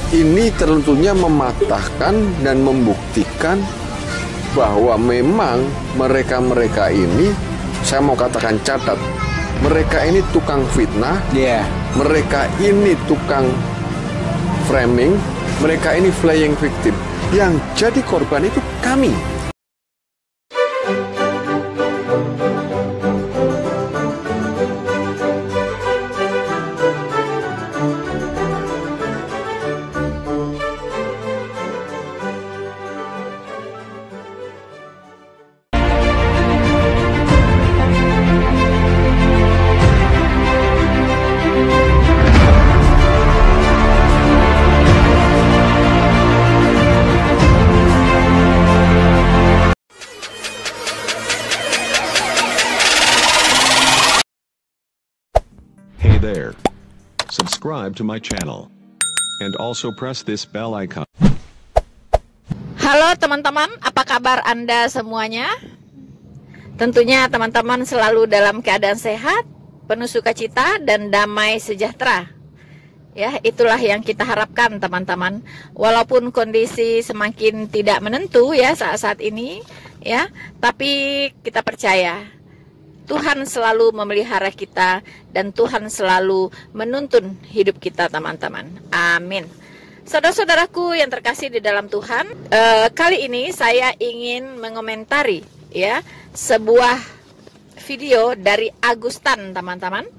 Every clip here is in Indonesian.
Ini tentunya mematahkan dan membuktikan bahwa memang mereka-mereka ini, saya mau katakan catat, mereka ini tukang fitnah, mereka ini tukang framing, mereka ini flying victim. Yang jadi korban itu kami. Hey there. Subscribe to my channel. And also press this bell icon. Halo teman-teman, apa kabar Anda semuanya? Tentunya teman-teman selalu dalam keadaan sehat, penuh sukacita dan damai sejahtera. Ya, itulah yang kita harapkan teman-teman. Walaupun kondisi semakin tidak menentu ya saat-saat ini, ya, tapi kita percaya Tuhan selalu memelihara kita dan Tuhan selalu menuntun hidup kita teman-teman. Amin. Saudara-saudaraku yang terkasih di dalam Tuhan, kali ini saya ingin mengomentari ya sebuah video dari Agustan teman-teman,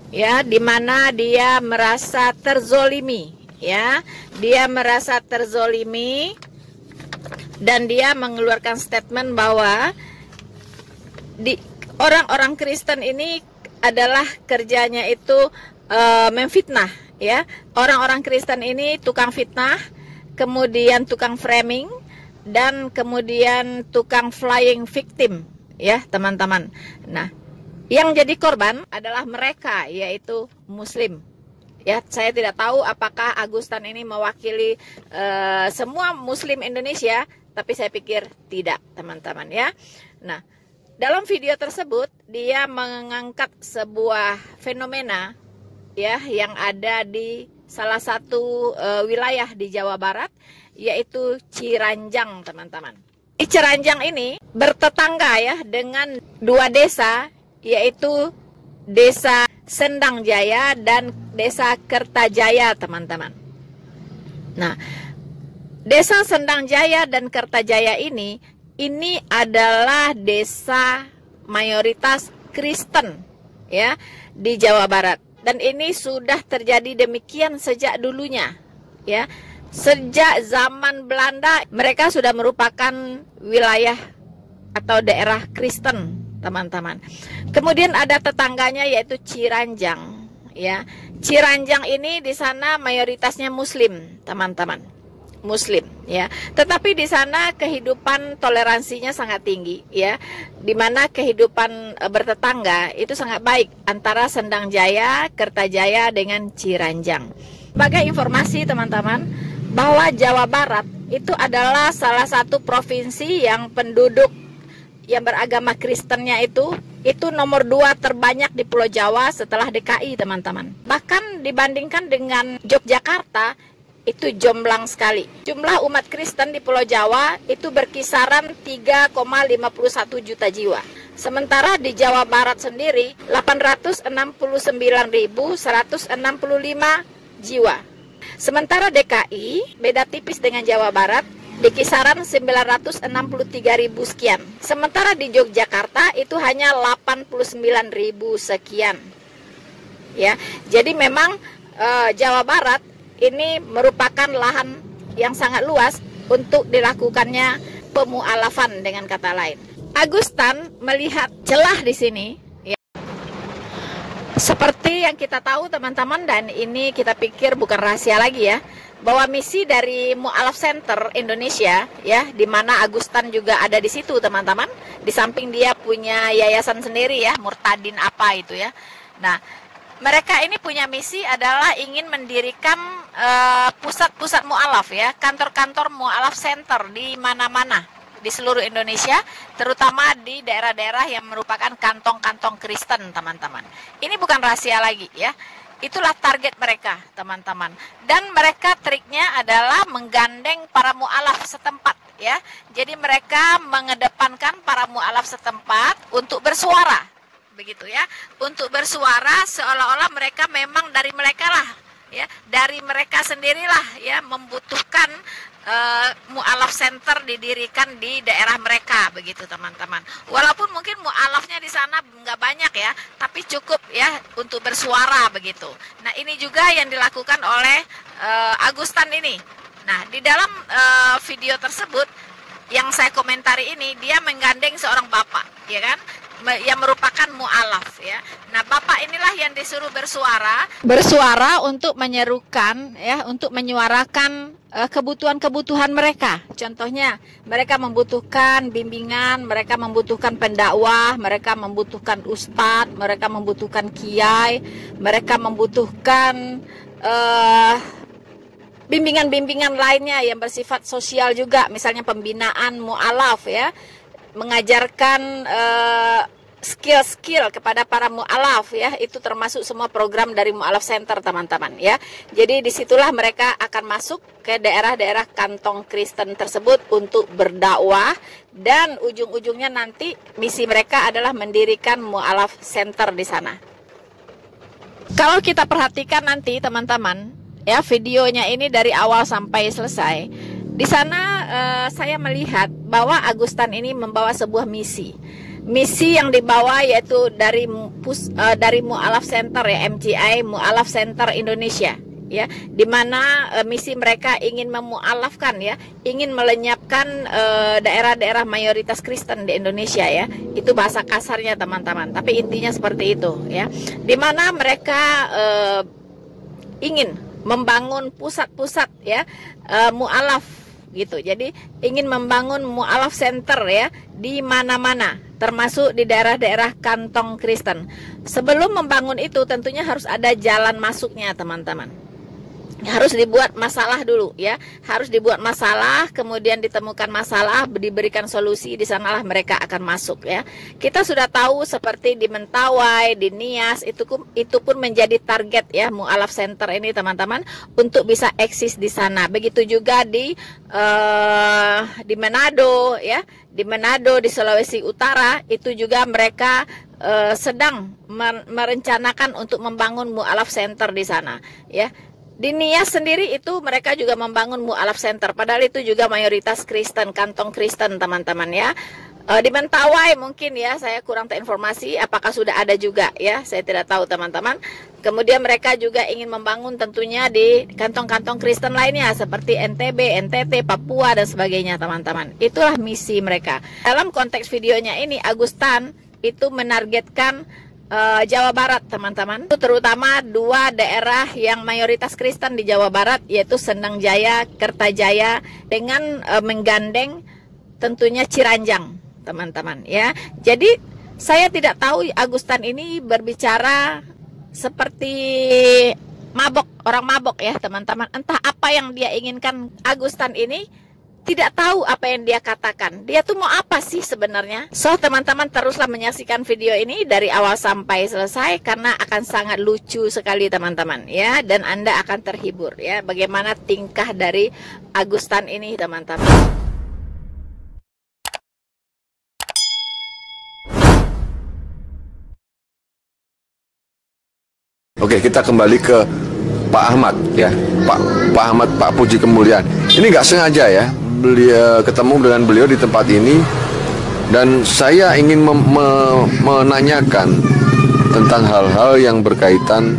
ya, di mana dia merasa terzolimi, ya, dia merasa terzolimi dan dia mengeluarkan statement bahwa orang-orang Kristen ini adalah kerjanya itu memfitnah, ya. Orang-orang Kristen ini tukang fitnah, kemudian tukang framing, dan kemudian tukang flying victim, ya teman-teman. Nah, yang jadi korban adalah mereka, yaitu Muslim. Ya, saya tidak tahu apakah Agustan ini mewakili semua Muslim Indonesia, tapi saya pikir tidak, teman-teman, ya. Nah, dalam video tersebut dia mengangkat sebuah fenomena ya yang ada di salah satu wilayah di Jawa Barat, yaitu Ciranjang, teman-teman. Ciranjang ini bertetangga ya dengan dua desa, yaitu Desa Sendang Jaya dan Desa Kertajaya, teman-teman. Nah, Desa Sendang Jaya dan Kertajaya ini adalah desa mayoritas Kristen ya di Jawa Barat, dan ini sudah terjadi demikian sejak dulunya ya. Sejak zaman Belanda mereka sudah merupakan wilayah atau daerah Kristen, teman-teman. Kemudian ada tetangganya yaitu Ciranjang ya. Ciranjang ini di sana mayoritasnya Muslim, teman-teman. Muslim ya, tetapi di sana kehidupan toleransinya sangat tinggi ya, dimana kehidupan bertetangga itu sangat baik antara Sendang Jaya, Kertajaya dengan Ciranjang. Sebagai informasi teman-teman, bahwa Jawa Barat itu adalah salah satu provinsi yang penduduk yang beragama Kristennya itu nomor 2 terbanyak di Pulau Jawa setelah DKI, teman-teman. Bahkan dibandingkan dengan Yogyakarta itu jomplang sekali. Jumlah umat Kristen di Pulau Jawa itu berkisaran 3,51 juta jiwa. Sementara di Jawa Barat sendiri 869.165 jiwa. Sementara DKI beda tipis dengan Jawa Barat di kisaran 963.000 sekian. Sementara di Yogyakarta itu hanya 89.000 sekian. Ya, jadi memang Jawa Barat ini merupakan lahan yang sangat luas untuk dilakukannya pemualafan, dengan kata lain. Agustan melihat celah di sini, ya. Seperti yang kita tahu teman-teman, dan ini kita pikir bukan rahasia lagi ya, bahwa misi dari Mu'alaf Center Indonesia ya, di mana Agustan juga ada di situ, teman-teman. Di samping dia punya yayasan sendiri ya, Murtadin apa itu ya. Nah, mereka ini punya misi adalah ingin mendirikan pusat-pusat mu'alaf ya, kantor-kantor mu'alaf center di mana-mana di seluruh Indonesia, terutama di daerah-daerah yang merupakan kantong-kantong Kristen, teman-teman. Ini bukan rahasia lagi ya. Itulah target mereka, teman-teman. Dan mereka triknya adalah menggandeng para mu'alaf setempat, ya. Jadi mereka mengedepankan para mu'alaf setempat untuk bersuara, begitu ya. Untuk bersuara seolah-olah mereka memang dari mereka lah, ya, dari mereka sendirilah, ya, membutuhkan mu'alaf center didirikan di daerah mereka, begitu teman-teman. Walaupun mungkin mu'alafnya di sana nggak banyak ya, tapi cukup ya untuk bersuara, begitu. Nah, ini juga yang dilakukan oleh Agustan ini. Nah, di dalam video tersebut yang saya komentari ini, dia menggandeng seorang bapak, ya kan, yang merupakan mu'alaf, ya. Nah, bapak inilah yang disuruh bersuara untuk menyerukan, ya, untuk menyuarakan kebutuhan-kebutuhan mereka. Contohnya, mereka membutuhkan bimbingan, mereka membutuhkan pendakwah, mereka membutuhkan ustadz, mereka membutuhkan kiai, mereka membutuhkan bimbingan-bimbingan lainnya yang bersifat sosial juga, misalnya pembinaan mu'alaf, ya, mengajarkan skill-skill kepada para mu'alaf, ya, itu termasuk semua program dari Mu'alaf Center, teman-teman, ya. Jadi disitulah mereka akan masuk ke daerah-daerah kantong Kristen tersebut untuk berdakwah, dan ujung-ujungnya nanti misi mereka adalah mendirikan Mu'alaf Center di sana. Kalau kita perhatikan nanti, teman-teman, ya, videonya ini dari awal sampai selesai, di sana saya melihat bahwa Agustan ini membawa sebuah misi. Misi yang dibawa yaitu dari Mu'alaf Center, ya, MCI Mu'alaf Center Indonesia, ya, di mana misi mereka ingin memu'alafkan, ya, ingin melenyapkan daerah-daerah mayoritas Kristen di Indonesia, ya. Itu bahasa kasarnya, teman-teman, tapi intinya seperti itu, ya. Di mana mereka ingin membangun pusat-pusat, ya, mu'alaf, gitu. Jadi ingin membangun Mu'alaf Center, ya, di mana-mana, termasuk di daerah-daerah kantong Kristen. Sebelum membangun itu tentunya harus ada jalan masuknya, teman-teman. Harus dibuat masalah dulu, ya. Harus dibuat masalah, kemudian ditemukan masalah, diberikan solusi, di sanalah mereka akan masuk, ya. Kita sudah tahu seperti di Mentawai, di Nias, itu pun menjadi target, ya, Mu'alaf Center ini, teman-teman, untuk bisa eksis di sana. Begitu juga di Manado, ya. Di Manado, di Sulawesi Utara, itu juga mereka sedang merencanakan untuk membangun Mu'alaf Center di sana, ya. Di Nias sendiri itu mereka juga membangun Mu'alaf Center, padahal itu juga mayoritas Kristen, kantong Kristen, teman-teman, ya. Di Mentawai mungkin, ya, saya kurang tahu informasi apakah sudah ada juga, ya, saya tidak tahu, teman-teman. Kemudian mereka juga ingin membangun tentunya di kantong-kantong Kristen lainnya seperti NTB, NTT, Papua dan sebagainya, teman-teman. Itulah misi mereka. Dalam konteks videonya ini, Agustan itu menargetkan Jawa Barat, teman-teman, terutama dua daerah yang mayoritas Kristen di Jawa Barat, yaitu Sendang Jaya, Kertajaya, dengan menggandeng tentunya Ciranjang, teman-teman, ya. Jadi saya tidak tahu Agustan ini berbicara seperti mabok, orang mabok, ya, teman-teman. Entah apa yang dia inginkan. Agustan ini tidak tahu apa yang dia katakan. Dia tuh mau apa sih sebenarnya? So, teman-teman, teruslah menyaksikan video ini dari awal sampai selesai, karena akan sangat lucu sekali, teman-teman, ya, dan Anda akan terhibur, ya, bagaimana tingkah dari Agustan ini, teman-teman. Oke, kita kembali ke Pak Ahmad, ya. Pak Ahmad, Pak Puji Kemuliaan. Ini nggak sengaja, ya, beliau ketemu dengan beliau di tempat ini, dan saya ingin menanyakan tentang hal-hal yang berkaitan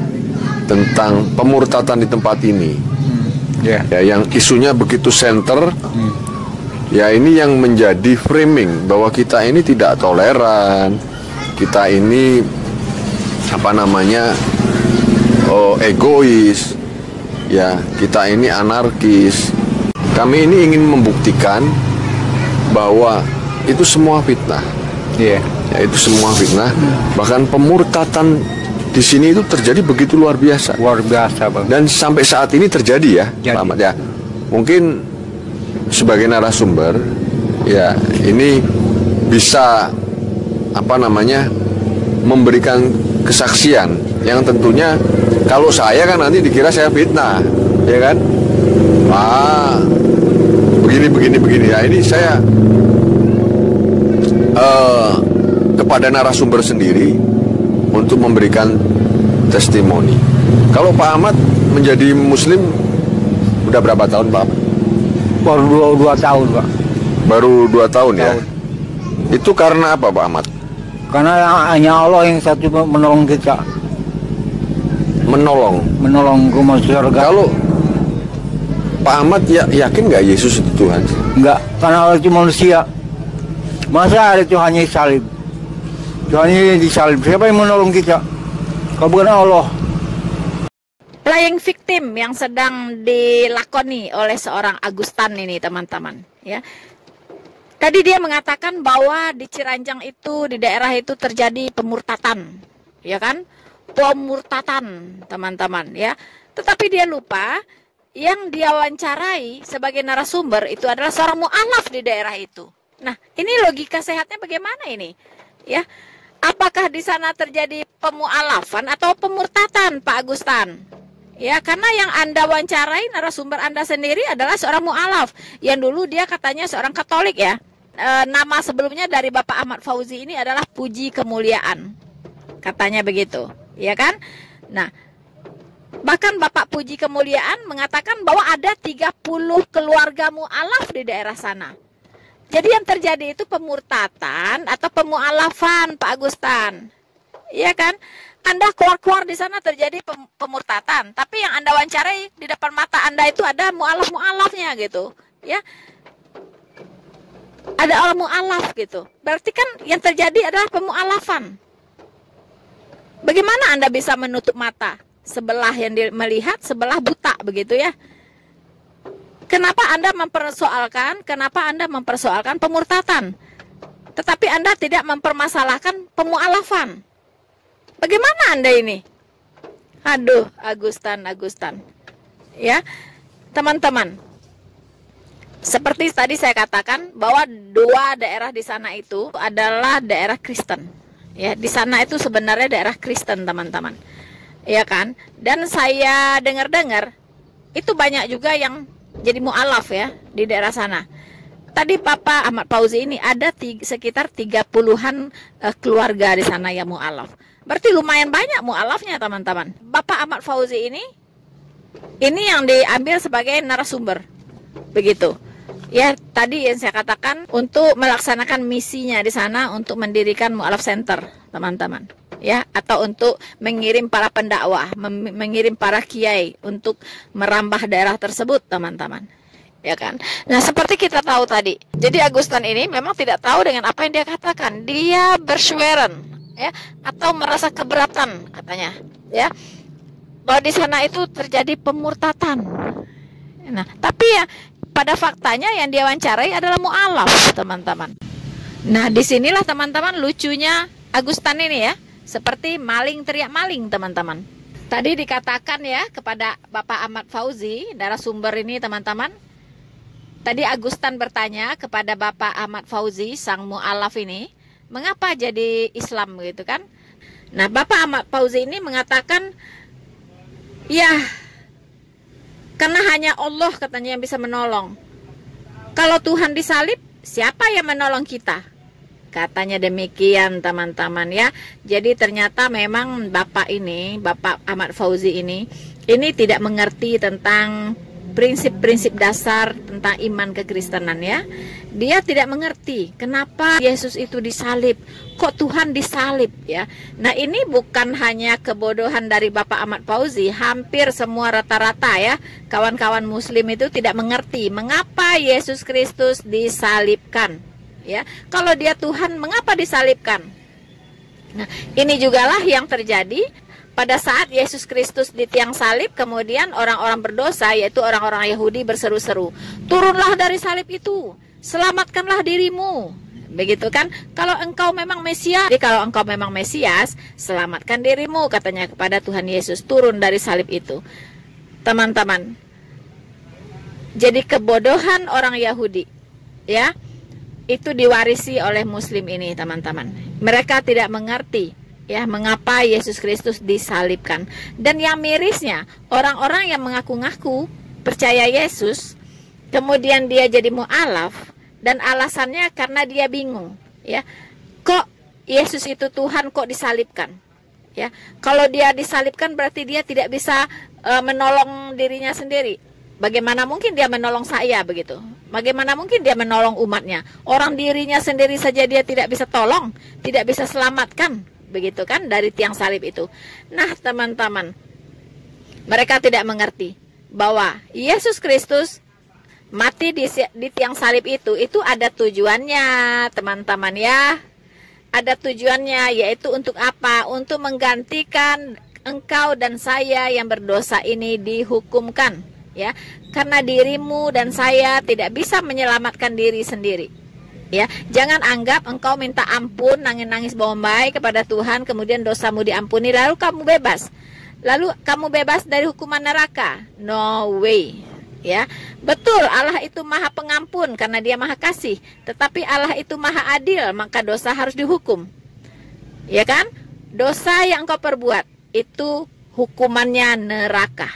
tentang pemurtatan di tempat ini, ya, yang isunya begitu center, ya, ini yang menjadi framing bahwa kita ini tidak toleran, kita ini apa namanya, egois, ya, kita ini anarkis. Kami ini ingin membuktikan bahwa itu semua fitnah, ya, itu semua fitnah. Bahkan pemurtatan di sini itu terjadi begitu luar biasa, Bang. Dan sampai saat ini terjadi, ya, Pak Ahmad, ya. Mungkin sebagai narasumber, ya, ini bisa apa namanya, memberikan kesaksian yang tentunya Kalau saya kan nanti dikira saya fitnah, ya kan? Begini ya. Ini saya kepada narasumber sendiri untuk memberikan testimoni. Kalau Pak Ahmad menjadi Muslim udah berapa tahun, Pak Ahmad? Baru 2 tahun, Pak. Baru 2 tahun ya. Itu karena apa, Pak Ahmad? Karena hanya Allah yang satu menolong kita. Menolong ke masyarakat. Kalau Pak Ahmad yakin nggak Yesus itu Tuhan? Enggak, karena Allah itu manusia. Masa ada Tuhannya disalib? Tuhannya disalib, siapa yang menolong kita? Kalau bukan Allah. Playing victim yang sedang dilakoni oleh seorang Agustan ini, teman-teman, ya. Tadi dia mengatakan bahwa di Ciranjang itu, di daerah itu terjadi pemurtatan, ya kan? Pemurtatan, teman-teman, ya. Tetapi dia lupa yang dia wawancarai sebagai narasumber itu adalah seorang mu'alaf di daerah itu. Nah, ini logika sehatnya bagaimana ini? Ya, apakah di sana terjadi pemu'alafan atau pemurtatan, Pak Agustan? Ya, karena yang Anda wawancarai, narasumber Anda sendiri adalah seorang mu'alaf. Yang dulu dia katanya seorang Katolik ya. Nama sebelumnya dari Bapak Ahmad Fauzi ini adalah Puji Kemuliaan. Katanya begitu, ya kan? Nah, bahkan Bapak Puji Kemuliaan mengatakan bahwa ada 30 keluarga mu'alaf di daerah sana. Jadi yang terjadi itu pemurtatan atau pemu'alafan, Pak Agustan. Iya kan? Anda keluar-keluar di sana terjadi pemurtatan, tapi yang Anda wawancarai di depan mata Anda itu ada mu'alaf-mu'alafnya gitu, ya. Ada orang mu'alaf gitu. Berarti kan yang terjadi adalah pemu'alafan. Bagaimana Anda bisa menutup mata? Sebelah yang melihat, sebelah buta begitu ya. Kenapa Anda mempersoalkan pemurtatan? Tetapi Anda tidak mempermasalahkan pemu'alafan. Bagaimana Anda ini? Aduh, Agustan. Ya, teman-teman. Seperti tadi saya katakan bahwa 2 daerah di sana itu adalah daerah Kristen. Ya, di sana itu sebenarnya daerah Kristen, teman-teman. Ya kan? Dan saya dengar-dengar itu banyak juga yang jadi mu'alaf ya di daerah sana. Tadi Bapak Ahmad Fauzi ini ada sekitar 30-an keluarga di sana yang mu'alaf. Berarti lumayan banyak mu'alafnya, teman-teman. Bapak Ahmad Fauzi ini yang diambil sebagai narasumber. Begitu. Ya, tadi yang saya katakan untuk melaksanakan misinya di sana untuk mendirikan mu'alaf center, teman-teman. Ya, atau untuk mengirim para pendakwah, mengirim para kiai untuk merambah daerah tersebut, teman-teman. Ya kan? Nah, seperti kita tahu tadi. Jadi Agustan ini memang tidak tahu dengan apa yang dia katakan. Dia bersyueren, ya, atau merasa keberatan katanya, ya. Bahwa di sana itu terjadi pemurtatan. Nah, tapi ya pada faktanya yang dia wawancarai adalah mu'alaf, teman-teman. Nah, disinilah teman-teman lucunya Agustan ini ya. Seperti maling teriak maling, teman-teman. Tadi dikatakan ya kepada Bapak Ahmad Fauzi, narasumber ini, teman-teman. Tadi Agustan bertanya kepada Bapak Ahmad Fauzi, sang mu'alaf ini, mengapa jadi Islam gitu kan? Nah, Bapak Ahmad Fauzi ini mengatakan, ya, karena hanya Allah katanya yang bisa menolong. Kalau Tuhan disalib, siapa yang menolong kita? Katanya demikian, teman-teman ya. Jadi ternyata memang Bapak Ahmad Fauzi ini tidak mengerti tentang prinsip-prinsip dasar tentang iman kekristenan ya. Dia tidak mengerti kenapa Yesus itu disalib, kok Tuhan disalib ya. Nah, ini bukan hanya kebodohan dari Bapak Ahmad Fauzi, hampir semua rata-rata ya, kawan-kawan muslim itu tidak mengerti mengapa Yesus Kristus disalibkan ya. Kalau dia Tuhan, mengapa disalibkan? Nah, ini jugalah yang terjadi pada saat Yesus Kristus di tiang salib. Kemudian orang-orang berdosa, yaitu orang-orang Yahudi, berseru-seru, turunlah dari salib itu, selamatkanlah dirimu. Begitu kan? Kalau engkau memang Mesias, selamatkan dirimu, katanya kepada Tuhan Yesus, turun dari salib itu. Teman-teman, jadi kebodohan orang Yahudi ya, itu diwarisi oleh muslim ini, teman-teman. Mereka tidak mengerti Ya, mengapa Yesus Kristus disalibkan. Dan yang mirisnya, orang-orang yang mengaku-ngaku percaya Yesus, kemudian dia jadi mu'alaf, dan alasannya karena dia bingung. Ya, kok Yesus itu Tuhan, kok disalibkan? Ya, kalau dia disalibkan berarti dia tidak bisa menolong dirinya sendiri. Bagaimana mungkin dia menolong saya begitu? Bagaimana mungkin dia menolong umatnya? Orang dirinya sendiri saja dia tidak bisa tolong, tidak bisa selamatkan, begitu kan, dari tiang salib itu. Nah, teman-teman, mereka tidak mengerti bahwa Yesus Kristus mati di tiang salib itu ada tujuannya, teman-teman ya. Ada tujuannya, yaitu untuk apa? Untuk menggantikan engkau dan saya yang berdosa ini dihukumkan. Ya, karena dirimu dan saya tidak bisa menyelamatkan diri sendiri. Ya, jangan anggap engkau minta ampun, nangis-nangis bombay kepada Tuhan, kemudian dosamu diampuni, lalu kamu bebas. Lalu kamu bebas dari hukuman neraka. No way. Ya, betul, Allah itu Maha Pengampun karena Dia Maha Kasih, tetapi Allah itu Maha Adil, maka dosa harus dihukum. Ya kan? Dosa yang engkau perbuat itu hukumannya neraka.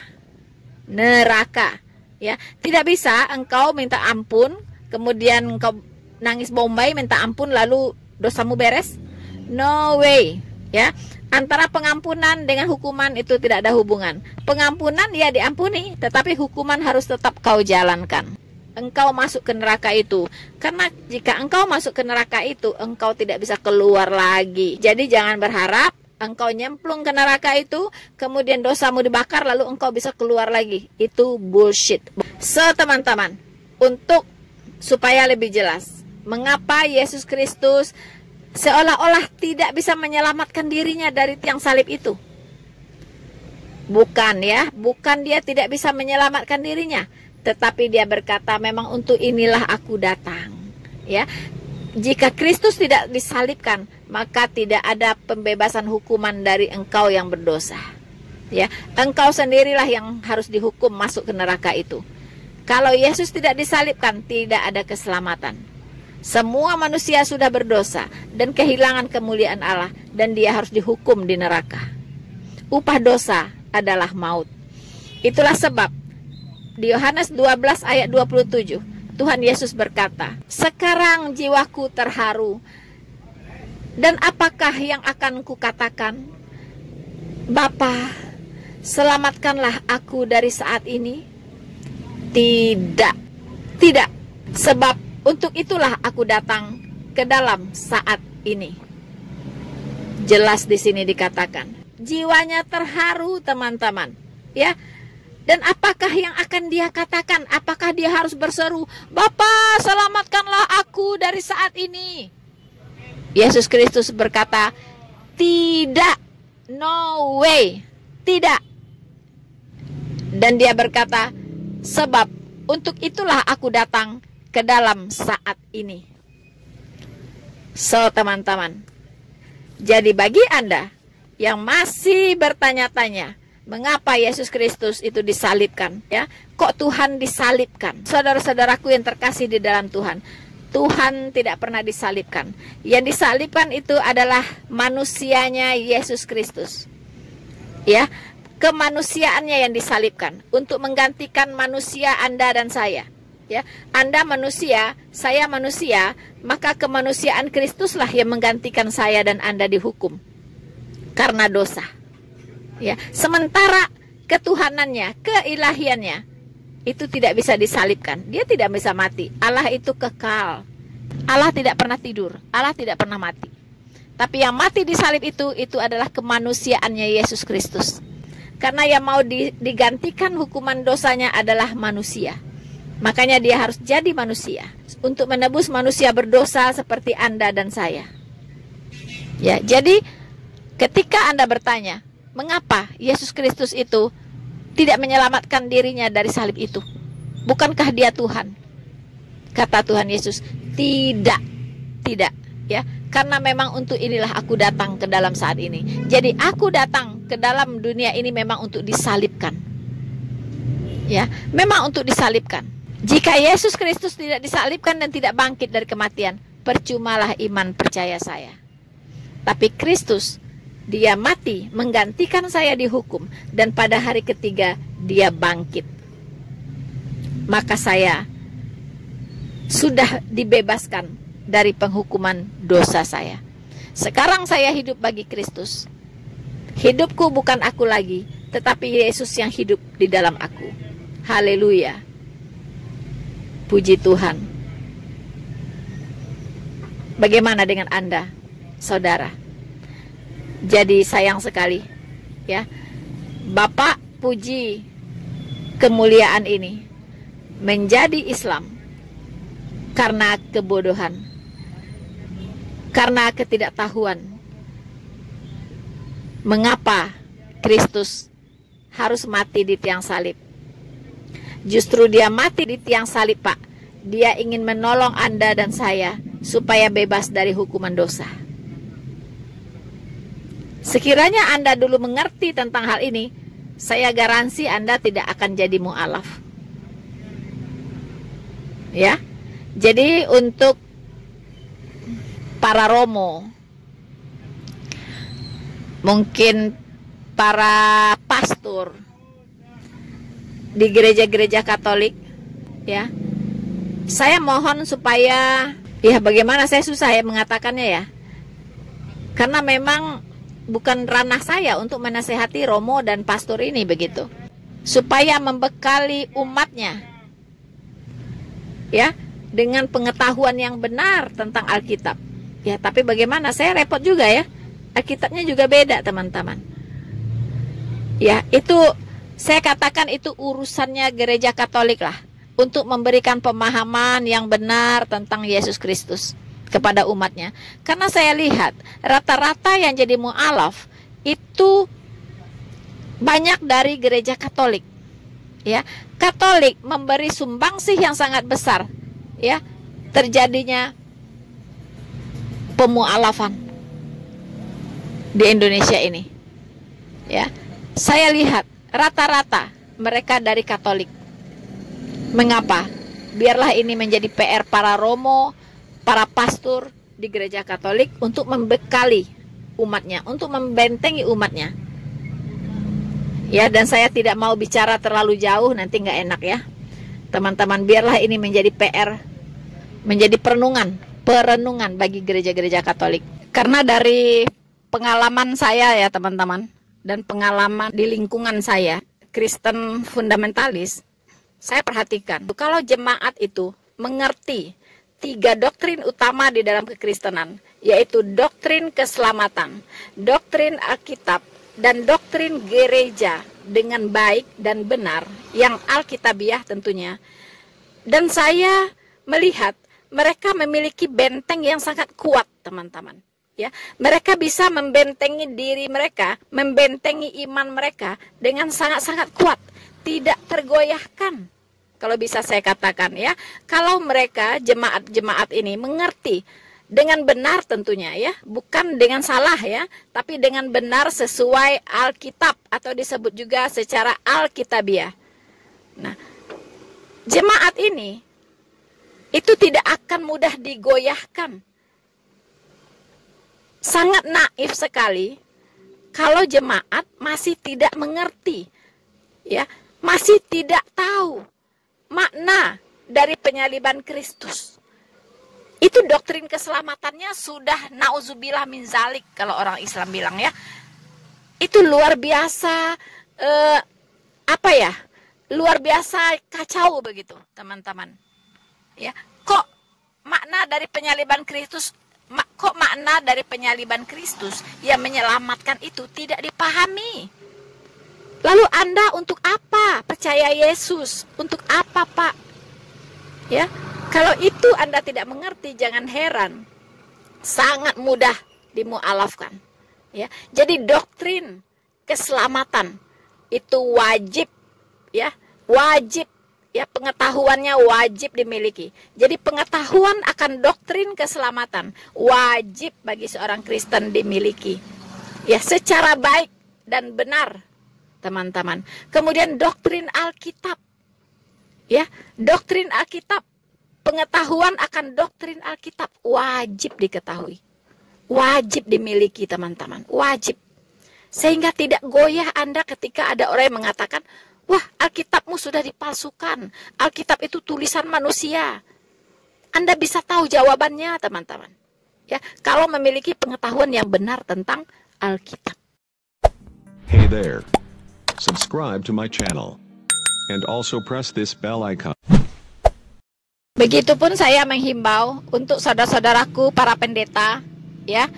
Neraka, ya. Tidak bisa engkau minta ampun, kemudian engkau nangis bombay minta ampun lalu dosamu beres. No way, ya. Antara pengampunan dengan hukuman itu tidak ada hubungan. Pengampunan ya diampuni, tetapi hukuman harus tetap kau jalankan. Engkau masuk ke neraka itu, karena jika engkau masuk ke neraka itu, engkau tidak bisa keluar lagi. Jadi jangan berharap engkau nyemplung ke neraka itu, kemudian dosamu dibakar, lalu engkau bisa keluar lagi. Itu bullshit. So, teman-teman, untuk supaya lebih jelas, mengapa Yesus Kristus seolah-olah tidak bisa menyelamatkan dirinya dari tiang salib itu? Bukan ya, bukan dia tidak bisa menyelamatkan dirinya, tetapi dia berkata, memang untuk inilah aku datang. Ya, jika Kristus tidak disalibkan, maka tidak ada pembebasan hukuman dari engkau yang berdosa. Ya, engkau sendirilah yang harus dihukum masuk ke neraka itu. Kalau Yesus tidak disalibkan, tidak ada keselamatan. Semua manusia sudah berdosa dan kehilangan kemuliaan Allah, dan dia harus dihukum di neraka. Upah dosa adalah maut. Itulah sebab di Yohanes 12 ayat 27, Tuhan Yesus berkata, sekarang jiwaku terharu, dan apakah yang akan kukatakan? Bapa, selamatkanlah aku dari saat ini. Tidak, tidak, sebab untuk itulah aku datang ke dalam saat ini. Jelas di sini dikatakan, jiwanya terharu, teman-teman. Ya. Dan apakah yang akan dia katakan? Apakah dia harus berseru, Bapa, selamatkanlah aku dari saat ini? Yesus Kristus berkata, tidak, no way, tidak. Dan dia berkata, sebab untuk itulah aku datang ke dalam saat ini. So, teman-teman, jadi bagi Anda yang masih bertanya-tanya, mengapa Yesus Kristus itu disalibkan? Ya, kok Tuhan disalibkan? Saudara-saudaraku yang terkasih di dalam Tuhan, Tuhan tidak pernah disalibkan. Yang disalibkan itu adalah manusianya Yesus Kristus. Ya, kemanusiaannya yang disalibkan untuk menggantikan manusia Anda dan saya. Ya, Anda manusia, saya manusia, maka kemanusiaan Kristuslah yang menggantikan saya dan Anda dihukum karena dosa. Ya, sementara ketuhanannya, keilahiannya itu tidak bisa disalibkan. Dia tidak bisa mati. Allah itu kekal. Allah tidak pernah tidur. Allah tidak pernah mati. Tapi yang mati di salib itu adalah kemanusiaannya Yesus Kristus. Karena yang mau digantikan hukuman dosanya adalah manusia. Makanya dia harus jadi manusia untuk menebus manusia berdosa seperti Anda dan saya. Ya, jadi ketika Anda bertanya, mengapa Yesus Kristus itu tidak menyelamatkan dirinya dari salib itu? Bukankah dia Tuhan? Kata Tuhan Yesus, tidak, tidak, ya, karena memang untuk inilah aku datang ke dalam saat ini. Jadi aku datang ke dalam dunia ini memang untuk disalibkan. Ya, memang untuk disalibkan. Jika Yesus Kristus tidak disalibkan dan tidak bangkit dari kematian, percumalah iman percaya saya. Tapi Kristus Dia mati menggantikan saya dihukum, dan pada hari ketiga dia bangkit. Maka saya sudah dibebaskan dari penghukuman dosa saya. Sekarang saya hidup bagi Kristus. Hidupku bukan aku lagi, tetapi Yesus yang hidup di dalam aku. Haleluya. Puji Tuhan. Bagaimana dengan Anda, saudara? Jadi sayang sekali, ya. Bapak puji kemuliaan ini menjadi Islam karena kebodohan, karena ketidaktahuan. Mengapa Kristus harus mati di tiang salib? Justru dia mati di tiang salib, Pak. Dia ingin menolong Anda dan saya supaya bebas dari hukuman dosa. Sekiranya Anda dulu mengerti tentang hal ini, saya garansi Anda tidak akan jadi mu'alaf. Ya. Jadi untuk para romo, mungkin para pastor di gereja-gereja Katolik, ya, saya mohon supaya, ya bagaimana, saya susah ya mengatakannya ya, karena memang bukan ranah saya untuk menasehati romo dan pastor ini begitu, supaya membekali umatnya, ya, dengan pengetahuan yang benar tentang Alkitab. Ya, tapi bagaimana, saya repot juga ya, Alkitabnya juga beda teman-teman. Ya, itu saya katakan itu urusannya gereja Katolik lah, untuk memberikan pemahaman yang benar tentang Yesus Kristus kepada umatnya. Karena saya lihat rata-rata yang jadi mu'alaf itu banyak dari gereja Katolik. Ya, Katolik memberi sumbangsih yang sangat besar, ya, terjadinya pemu'alafan di Indonesia ini. Ya, saya lihat rata-rata mereka dari Katolik. Mengapa? Biarlah ini menjadi PR para romo, para pastor di gereja Katolik untuk membekali umatnya, untuk membentengi umatnya. Ya, dan saya tidak mau bicara terlalu jauh, nanti nggak enak ya. Teman-teman, biarlah ini menjadi PR, menjadi perenungan bagi gereja-gereja Katolik. Karena dari pengalaman saya ya teman-teman, dan pengalaman di lingkungan saya, Kristen fundamentalis, saya perhatikan, kalau jemaat itu mengerti 3 doktrin utama di dalam kekristenan, yaitu doktrin keselamatan, doktrin Alkitab, dan doktrin gereja dengan baik dan benar, yang Alkitabiah tentunya. Dan saya melihat mereka memiliki benteng yang sangat kuat, teman-teman. Ya, mereka bisa membentengi diri mereka, membentengi iman mereka dengan sangat-sangat kuat, tidak tergoyahkan. Kalau bisa saya katakan ya, kalau mereka jemaat-jemaat ini mengerti dengan benar tentunya ya, bukan dengan salah ya, tapi dengan benar sesuai Alkitab, atau disebut juga secara Alkitabiah. Nah, jemaat ini itu tidak akan mudah digoyahkan. Sangat naif sekali kalau jemaat masih tidak mengerti, ya, masih tidak tahu makna dari penyaliban Kristus. Itu doktrin keselamatannya sudah nauzubillah min zalik, kalau orang Islam bilang ya. Itu luar biasa, luar biasa kacau begitu, teman-teman. Ya, kok makna dari penyaliban Kristus yang menyelamatkan itu tidak dipahami? Lalu Anda untuk apa percaya Yesus? Untuk apa, Pak? Ya, kalau itu Anda tidak mengerti, jangan heran, sangat mudah dimu'alafkan. Ya, jadi doktrin keselamatan itu wajib, ya, wajib. Ya, pengetahuannya wajib dimiliki. Jadi pengetahuan akan doktrin keselamatan wajib bagi seorang Kristen dimiliki. Ya, secara baik dan benar, teman-teman. Kemudian doktrin Alkitab. Ya, doktrin Alkitab. Pengetahuan akan doktrin Alkitab wajib diketahui. Wajib dimiliki, teman-teman. Wajib. Sehingga tidak goyah Anda ketika ada orang yang mengatakan, wah, Alkitabmu sudah dipalsukan. Alkitab itu tulisan manusia. Anda bisa tahu jawabannya, teman-teman. Ya, kalau memiliki pengetahuan yang benar tentang Alkitab. Hey there. Subscribe to my channel. And also press this bell icon. Begitupun saya menghimbau untuk saudara-saudaraku para pendeta, ya,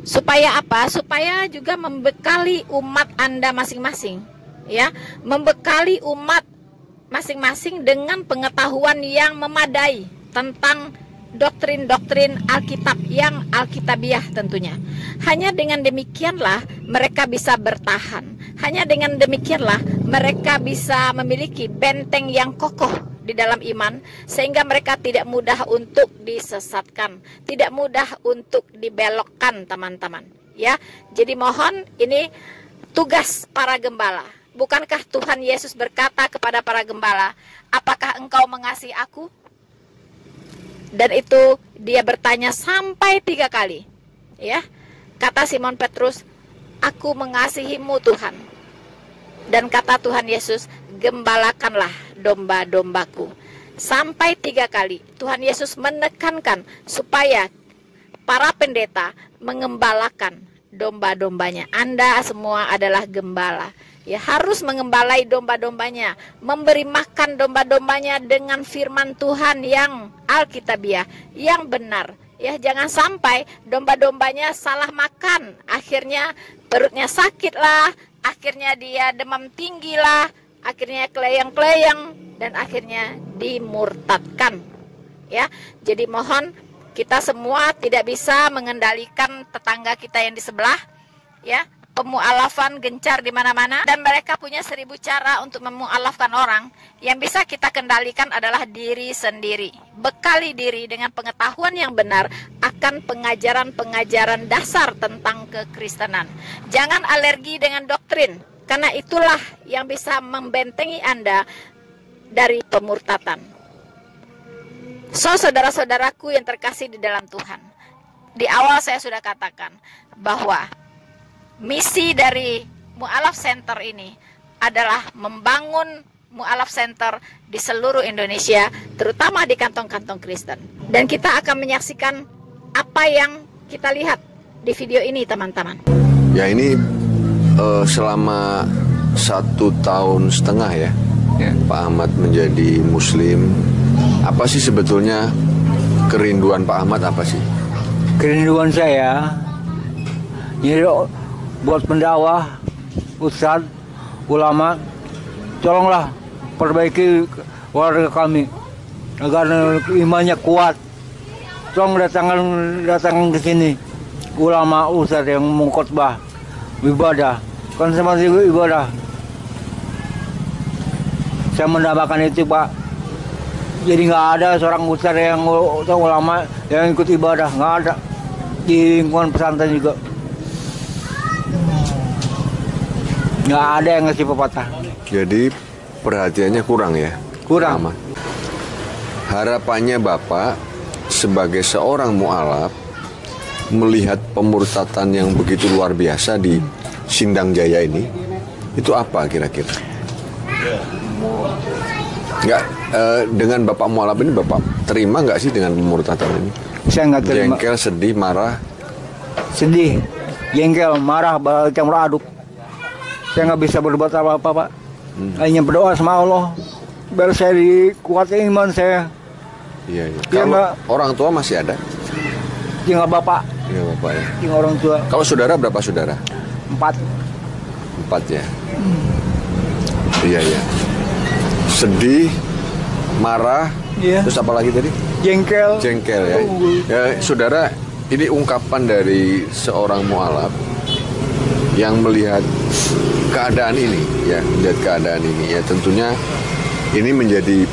supaya apa? Supaya juga membekali umat Anda masing-masing, ya, membekali umat masing-masing dengan pengetahuan yang memadai tentang doktrin-doktrin Alkitab yang Alkitabiah tentunya. Hanya dengan demikianlah mereka bisa bertahan. Hanya dengan demikianlah mereka bisa memiliki benteng yang kokoh di dalam iman, sehingga mereka tidak mudah untuk disesatkan, tidak mudah untuk dibelokkan, teman-teman. Ya, jadi mohon, ini tugas para gembala. Bukankah Tuhan Yesus berkata kepada para gembala, apakah engkau mengasihi aku? Dan itu dia bertanya sampai 3 kali. Ya, kata Simon Petrus, aku mengasihimu Tuhan. Dan kata Tuhan Yesus, gembalakanlah domba-dombaku. Sampai 3 kali Tuhan Yesus menekankan supaya para pendeta mengembalakan domba-dombanya. Anda semua adalah gembala, ya, harus mengembalai domba-dombanya, memberi makan domba-dombanya dengan firman Tuhan yang Alkitabiah, yang benar. Ya, jangan sampai domba-dombanya salah makan, akhirnya perutnya sakit lah, akhirnya dia demam tinggi lah, akhirnya keleyang-keleyang, dan akhirnya dimurtadkan. Ya, jadi mohon kita semua tidak bisa mengendalikan tetangga kita yang di sebelah. Ya, pemualafan gencar di mana-mana, dan mereka punya 1000 cara untuk memualafkan orang. Yang bisa kita kendalikan adalah diri sendiri. Bekali diri dengan pengetahuan yang benar akan pengajaran-pengajaran dasar tentang kekristenan. Jangan alergi dengan doktrin, karena itulah yang bisa membentengi Anda dari pemurtatan. So, saudara-saudaraku yang terkasih di dalam Tuhan, di awal saya sudah katakan bahwa misi dari Mu'alaf Center ini adalah membangun Mu'alaf Center di seluruh Indonesia, terutama di kantong-kantong Kristen. Dan kita akan menyaksikan apa yang kita lihat di video ini, teman-teman. Ya, ini selama 1,5 tahun ya, Pak Ahmad menjadi Muslim. Apa sih sebetulnya kerinduan Pak Ahmad, apa sih? Kerinduan saya ini buat pendakwah, ustadz, ulama, tolonglah perbaiki warga kami agar imannya kuat. Tolong datang ke sini ulama, ustadz yang mengkhotbah ibadah, kan sama ibadah. Saya mendambakan itu, Pak. Jadi nggak ada seorang ustadz yang ulama yang ikut ibadah, nggak ada di lingkungan pesantren juga. Nggak ada yang ngasih pepatah. Jadi perhatiannya kurang ya? Kurang. Harapannya Bapak sebagai seorang mu'alaf melihat pemurtatan yang begitu luar biasa di Sindang Jaya ini, itu apa kira-kira? Nggak, dengan Bapak mu'alaf ini Bapak terima nggak sih dengan pemurtatan ini? Saya nggak terima. Jengkel, sedih, marah? Sedih, jengkel, marah, campur aduk. Saya nggak bisa berbuat apa-apa, Pak. Hanya berdoa sama Allah biar saya dikuatin iman saya. Iya, iya. Ya, Kalau Mbak. orang tua masih ada? Tinggal bapak, Iya, Bapak ya. tinggal orang tua. Kalau saudara berapa saudara? 4. 4 ya. Iya, iya. Sedih, marah, Iya. terus apa lagi tadi? Jengkel. Jengkel ya. Ya, saudara, ini ungkapan dari seorang mu'alaf yang melihat keadaan ini, ya, melihat keadaan ini, ya, tentunya ini menjadi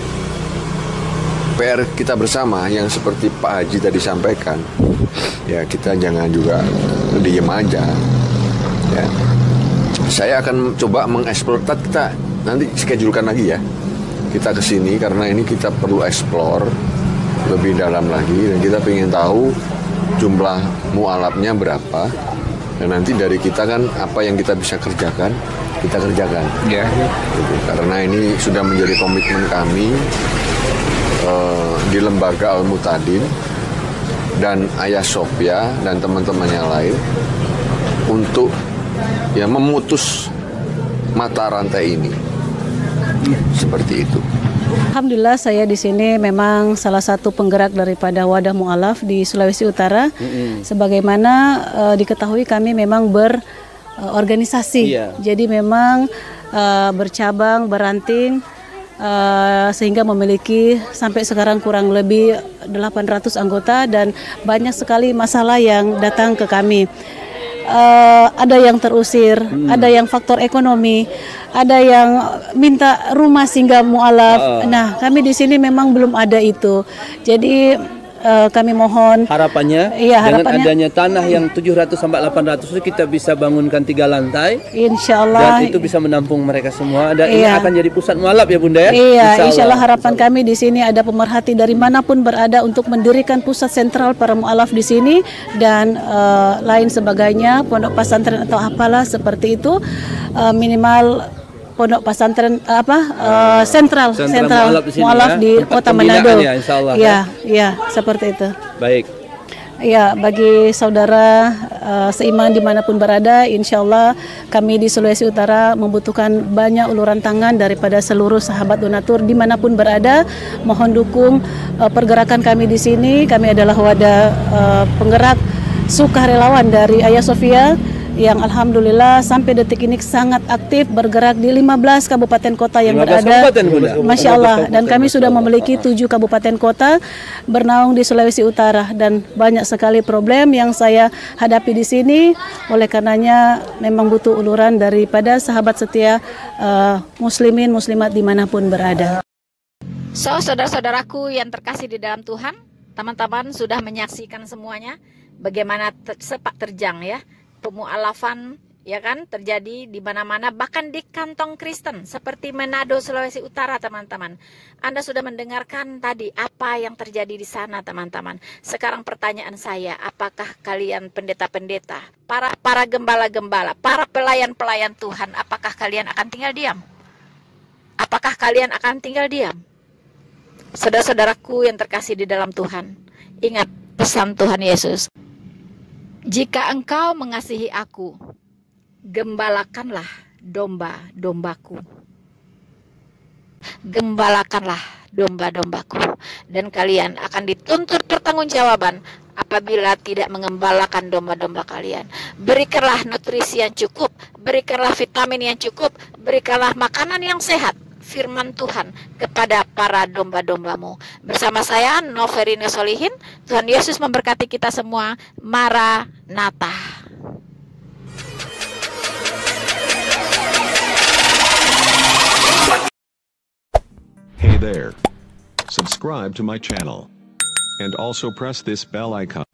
PR kita bersama yang seperti Pak Haji tadi sampaikan. Ya, kita jangan juga diem aja. Ya. Saya akan coba mengeksplor, kita nanti schedulekan lagi ya. Kita kesini karena ini kita perlu explore lebih dalam lagi dan kita ingin tahu jumlah mu'alafnya berapa, Dan nanti dari kita kan apa yang kita bisa kerjakan, kita kerjakan. Ya. Gitu. Karena ini sudah menjadi komitmen kami di lembaga Al-Mutadin dan Ayah Sofia dan teman-temannya lain untuk ya memutus mata rantai ini. Seperti itu. Alhamdulillah saya di sini memang salah satu penggerak daripada Wadah Mu'alaf di Sulawesi Utara. Sebagaimana diketahui kami memang berorganisasi. Jadi memang bercabang, beranting sehingga memiliki sampai sekarang kurang lebih 800 anggota dan banyak sekali masalah yang datang ke kami. Ada yang terusir, ada yang faktor ekonomi, ada yang minta rumah singgah mu'alaf. Nah, kami di sini memang belum ada itu. Jadi kami mohon harapannya dengan adanya tanah yang 700 sampai 800 itu kita bisa bangunkan 3 lantai. Insyaallah. Dan itu bisa menampung mereka semua. Dan ini akan jadi pusat mu'alaf ya Bunda ya. Iya, insyaallah harapan kami di sini ada pemerhati dari manapun berada untuk mendirikan pusat sentral para mu'alaf di sini dan lain sebagainya, pondok pesantren atau apalah seperti itu, minimal pondok pesantren sentral mu'alaf di Kota Manado. Ya, seperti itu. Baik. Ya, bagi saudara seiman dimanapun berada, insya Allah kami di Sulawesi Utara membutuhkan banyak uluran tangan daripada seluruh sahabat donatur dimanapun berada. Mohon dukung pergerakan kami di sini. Kami adalah wadah penggerak sukarelawan dari Ayah Sofia yang alhamdulillah sampai detik ini sangat aktif bergerak di 15 kabupaten kota yang berada. Masya Allah. Dan kami sudah memiliki 7 kabupaten kota bernaung di Sulawesi Utara dan banyak sekali problem yang saya hadapi di sini. Oleh karenanya memang butuh uluran daripada sahabat setia muslimin muslimat dimanapun berada. So, saudara-saudaraku yang terkasih di dalam Tuhan, teman-teman sudah menyaksikan semuanya bagaimana sepak terjang ya. Pemu'alafan ya kan terjadi di mana-mana, bahkan di kantong Kristen seperti Manado, Sulawesi Utara, teman-teman. Anda sudah mendengarkan tadi apa yang terjadi di sana, teman-teman. Sekarang pertanyaan saya, apakah kalian pendeta-pendeta, para gembala-gembala, para pelayan-pelayan Tuhan, apakah kalian akan tinggal diam? Apakah kalian akan tinggal diam? Saudara-saudaraku yang terkasih di dalam Tuhan, ingat pesan Tuhan Yesus. Jika engkau mengasihi aku, gembalakanlah domba-dombaku. Gembalakanlah domba-dombaku. Dan kalian akan dituntut pertanggungjawaban apabila tidak mengembalakan domba-domba kalian. Berikanlah nutrisi yang cukup, berikanlah vitamin yang cukup, berikanlah makanan yang sehat, firman Tuhan kepada para domba-dombamu. Bersama saya Noverina Solihin, Tuhan Yesus memberkati kita semua. Maranatha. Hey there. Subscribe to my channel. And also press this bell icon.